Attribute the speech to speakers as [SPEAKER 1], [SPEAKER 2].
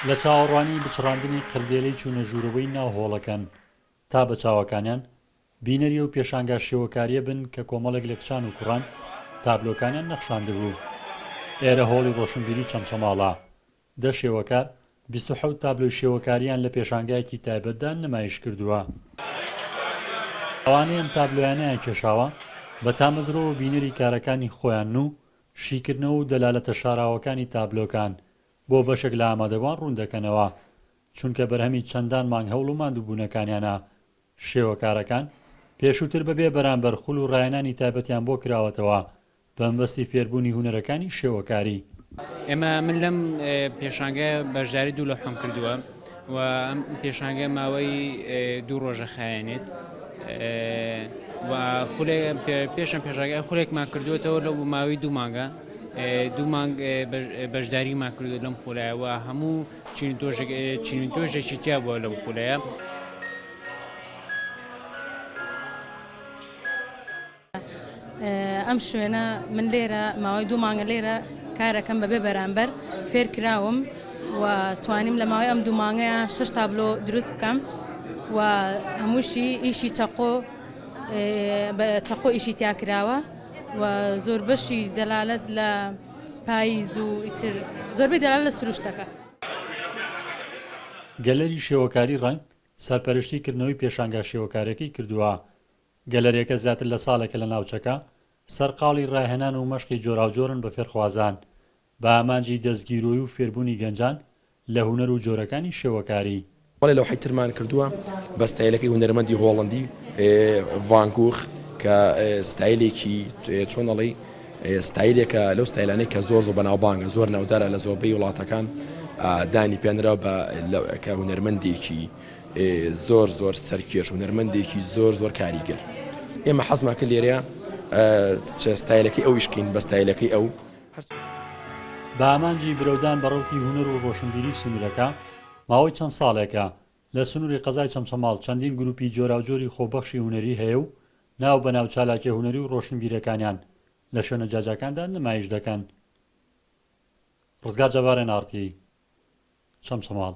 [SPEAKER 1] لە چاوەڕوانی بچڕاندنی قردێلەی چوونە ژوورەوەی ناو هۆڵەکان تا بە چاوەکانیان بینەریە و پێشانگا شێوەکاریە بن کە کۆمەڵێک لە کچان و کوڕان تابلۆکانیان نەخشاندبوو. ئێرە هۆڵی ڕۆشنبیری چەمچەماڵە، 10 شێوەکار 27 تابلۆی شێوەکاریان لە پێشانگایەکی تایبەتدا نمایش کردووە. ئەوانەی ئەم تابلۆیانیان کێشاوە بە تامەزرەوە بینەری کارەکانی خۆیان و شیکردنەوە و دەلالەتە شاراوەکانی تابلۆکان بۆ بەشێک لە ئامادەبوان ڕوون دەکەنەوە، چونکە بەرهەمی چەندان مانگ هەوڵ و ماندووبوونەکانیانە. شێوەکارەکان پێشووتر بەبێ بەرامبەر خوڵ و ڕایەنانی تایبەتیان بۆ کراوەتەوە بە مەبەستی فێربوونی هونەرەکانی شێوەکاری.
[SPEAKER 2] من لەم پێشانگە بەشداری دوو لەوحەم کردووە و ئەم پێشانگە ماوەی 2 ڕۆژە خایێنێت و پێشم پێشانگە خولێکمان کردوێتەوە لەو ماوەی 2 مانگە 2 مانگ بەشداریمان کردو لەم خولایەوە هەموو چین تۆژێکی تیا بووە لەم خولایە.
[SPEAKER 3] ئەم شوێنە من لێرە ماوەی 2 مانگە لێرە کارەکەم بەبێ بەرامبەر فێر کراوم و توانیم لە ماوەی ئەم 2 مانگەیە 6 تابلۆ دروست بکەم و هەمووشی ئیشی چەقۆ ئیشی تیا کراوە و زۆر بەشی دەلالەت لە پاییز و ئیتر زۆربەی دەلالەت لە سروشتەکە.
[SPEAKER 1] گەلەری شێوەکاری ڕەنگ سەرپەرشتیکردنەوەی پێشانگا شێوەکارێکی کردووە. گەلەریەکە زیاتر لە ساڵێکە لە ناوچەکە سەرقاڵی ڕاهێنان و مەشقی جۆراوجۆرن بە فێرخوازان بە ئامانجی دەستگیرۆی و فێربوونی گەنجان لە هونەر و جۆرەکانی شێوەکاری.
[SPEAKER 4] وەڵێ لەو حیترمان کردووە بە ستایلەکەی هونەرمەندی هۆڵندی ڤانگۆخ کە ستایلێکی چۆنەڵی ستایلێکە لەو ستایلانەی کە زۆر بەناوبانگە زۆر ناودارە لە زۆربەی وڵاتەکان دانی پێنرا کە هونەرمەندێکی زۆر سەرکێش هونەرمەندێکی زۆر کاریگەر. ئێمە حەزمان کرد لێرەیە ستایلەکەی ئەو یشکین بە ستایلەکەی ئەو
[SPEAKER 1] بە ئامانجی برەودان بەڕەوتی هونەر و ڕۆشنبیری سنوورەکە ماوەی چەند ساڵێکە لە سنووری قەزای چەمچەماڵ چەندین گروپی جۆراوجۆری خۆبەخشی هونەری هەیە و ناو بەناو چالاکیە هونەری و ڕۆشنبیرەکانیان لە شوێنە جاجاکاندا نمایش دەکەن. ڕزگار جەبارێن ئارتی چەمچەماڵ.